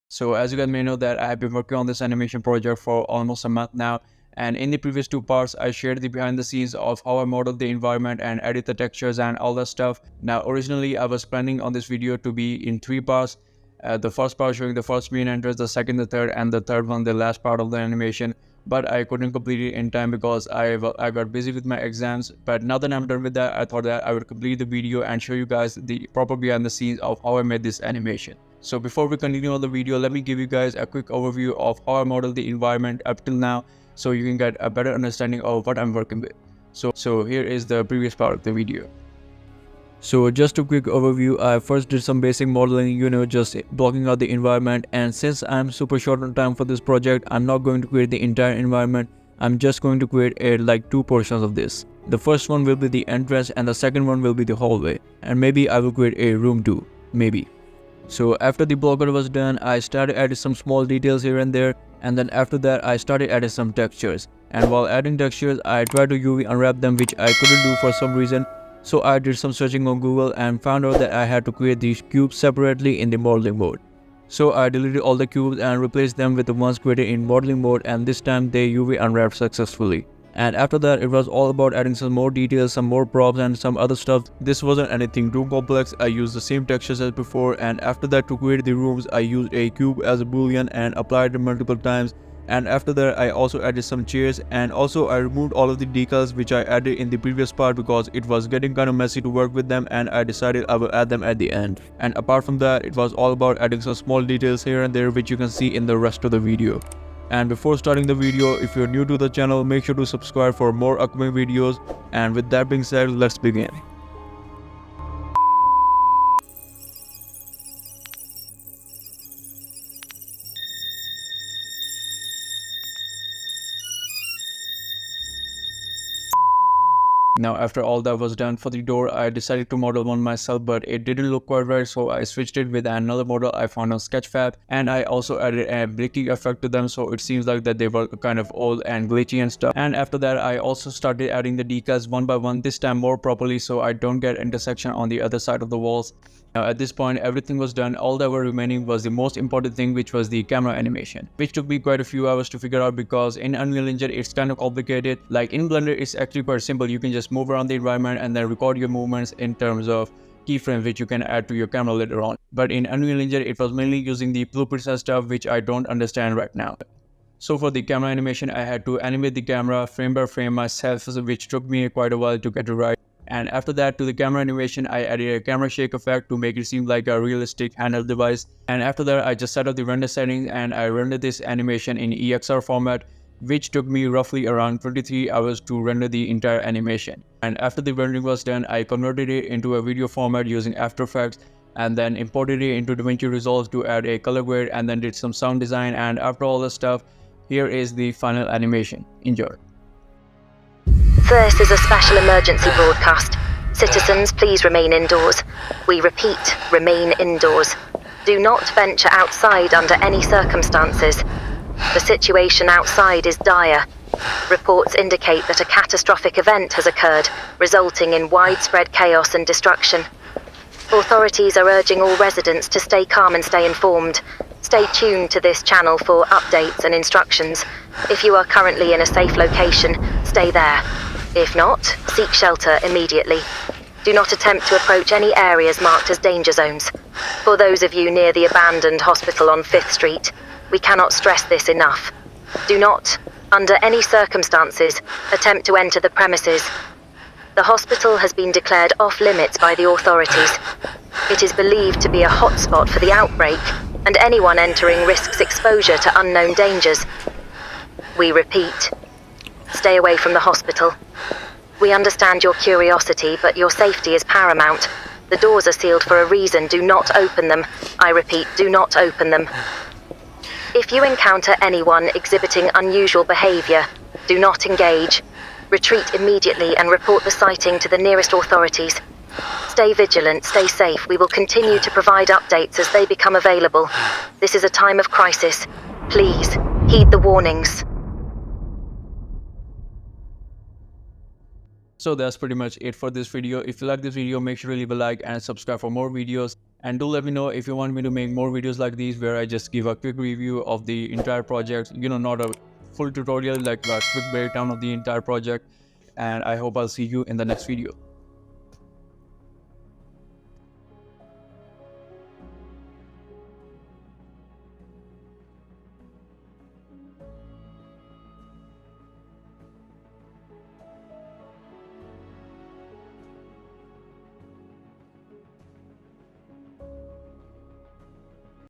So as you guys may know that I have been working on this animation project for almost a month now, and in the previous two parts I shared the behind the scenes of how I modeled the environment and edit the textures and all that stuff. Now originally I was planning on this video to be in three parts. The first part showing the first main entrance, the second the third, and the third one the last part of the animation, but I couldn't complete it in time because I got busy with my exams. But now that I'm done with that, I thought that I would complete the video and show you guys the proper behind the scenes of how I made this animation. So before we continue on the video, let me give you guys a quick overview of how I modeled the environment up till now, so you can get a better understanding of what I'm working with. So here is the previous part of the video. So just a quick overview, I first did some basic modeling, just blocking out the environment, and since I'm super short on time for this project, I'm not going to create the entire environment. I'm just going to create like two portions of this. The first one will be the entrance and the second one will be the hallway, and maybe I will create a room too, maybe. So after the blocker was done, I started adding some small details here and there, and then after that I started adding some textures. And while adding textures, I tried to UV unwrap them, which I couldn't do for some reason. So I did some searching on Google and found out that I had to create these cubes separately in the modeling mode. So I deleted all the cubes and replaced them with the ones created in modeling mode, and this time they UV unwrapped successfully. And after that, it was all about adding some more details, some more props and some other stuff. This wasn't anything too complex. I used the same textures as before, and after that, to create the rooms, I used a cube as a boolean and applied it multiple times. And after that, I also added some chairs, and also I removed all of the decals which I added in the previous part because it was getting kind of messy to work with them, and I decided I will add them at the end. And apart from that, it was all about adding some small details here and there which you can see in the rest of the video. And before starting the video, if you're new to the channel, make sure to subscribe for more upcoming videos. And with that being said, let's begin. Now after all that was done for the door, I decided to model one myself, but it didn't look quite right, so I switched it with another model I found on Sketchfab, and I also added a breaking effect to them, so it seems like that they were kind of old and glitchy and stuff. And after that, I also started adding the decals one by one, this time more properly so I don't get intersection on the other side of the walls. Now at this point everything was done. All that were remaining was the most important thing, which was the camera animation, which took me quite a few hours to figure out because in Unreal Engine it's kind of complicated. Like in Blender it's actually quite simple. You can just move around the environment and then record your movements in terms of keyframes which you can add to your camera later on. But in Unreal Engine it was mainly using the blueprints and stuff which I don't understand right now. So for the camera animation, I had to animate the camera frame by frame myself, which took me quite a while to get it right. And after that, to the camera animation, I added a camera shake effect to make it seem like a realistic handheld device. And after that, I just set up the render settings and I rendered this animation in EXR format, which took me roughly around 23 hours to render the entire animation. And after the rendering was done, I converted it into a video format using After Effects, and then imported it into DaVinci Resolve to add a color grade, and then did some sound design. And after all this stuff, here is the final animation. Enjoy. This is a special emergency broadcast. Citizens, please remain indoors. We repeat, remain indoors. Do not venture outside under any circumstances. The situation outside is dire. Reports indicate that a catastrophic event has occurred, resulting in widespread chaos and destruction. Authorities are urging all residents to stay calm and stay informed. Stay tuned to this channel for updates and instructions. If you are currently in a safe location, stay there. If not, seek shelter immediately. Do not attempt to approach any areas marked as danger zones. For those of you near the abandoned hospital on 5th Street, we cannot stress this enough. Do not, under any circumstances, attempt to enter the premises. The hospital has been declared off-limits by the authorities. It is believed to be a hotspot for the outbreak, and anyone entering risks exposure to unknown dangers. We repeat, stay away from the hospital. We understand your curiosity, but your safety is paramount. The doors are sealed for a reason. Do not open them. I repeat, do not open them. If you encounter anyone exhibiting unusual behavior, do not engage. Retreat immediately and report the sighting to the nearest authorities. Stay vigilant, stay safe. We will continue to provide updates as they become available. This is a time of crisis. Please, heed the warnings. So that's pretty much it for this video. If you like this video, make sure to leave a like and subscribe for more videos. And do let me know if you want me to make more videos like these where I just give a quick review of the entire project, not a full tutorial, like a quick breakdown of the entire project. And I hope I'll see you in the next video.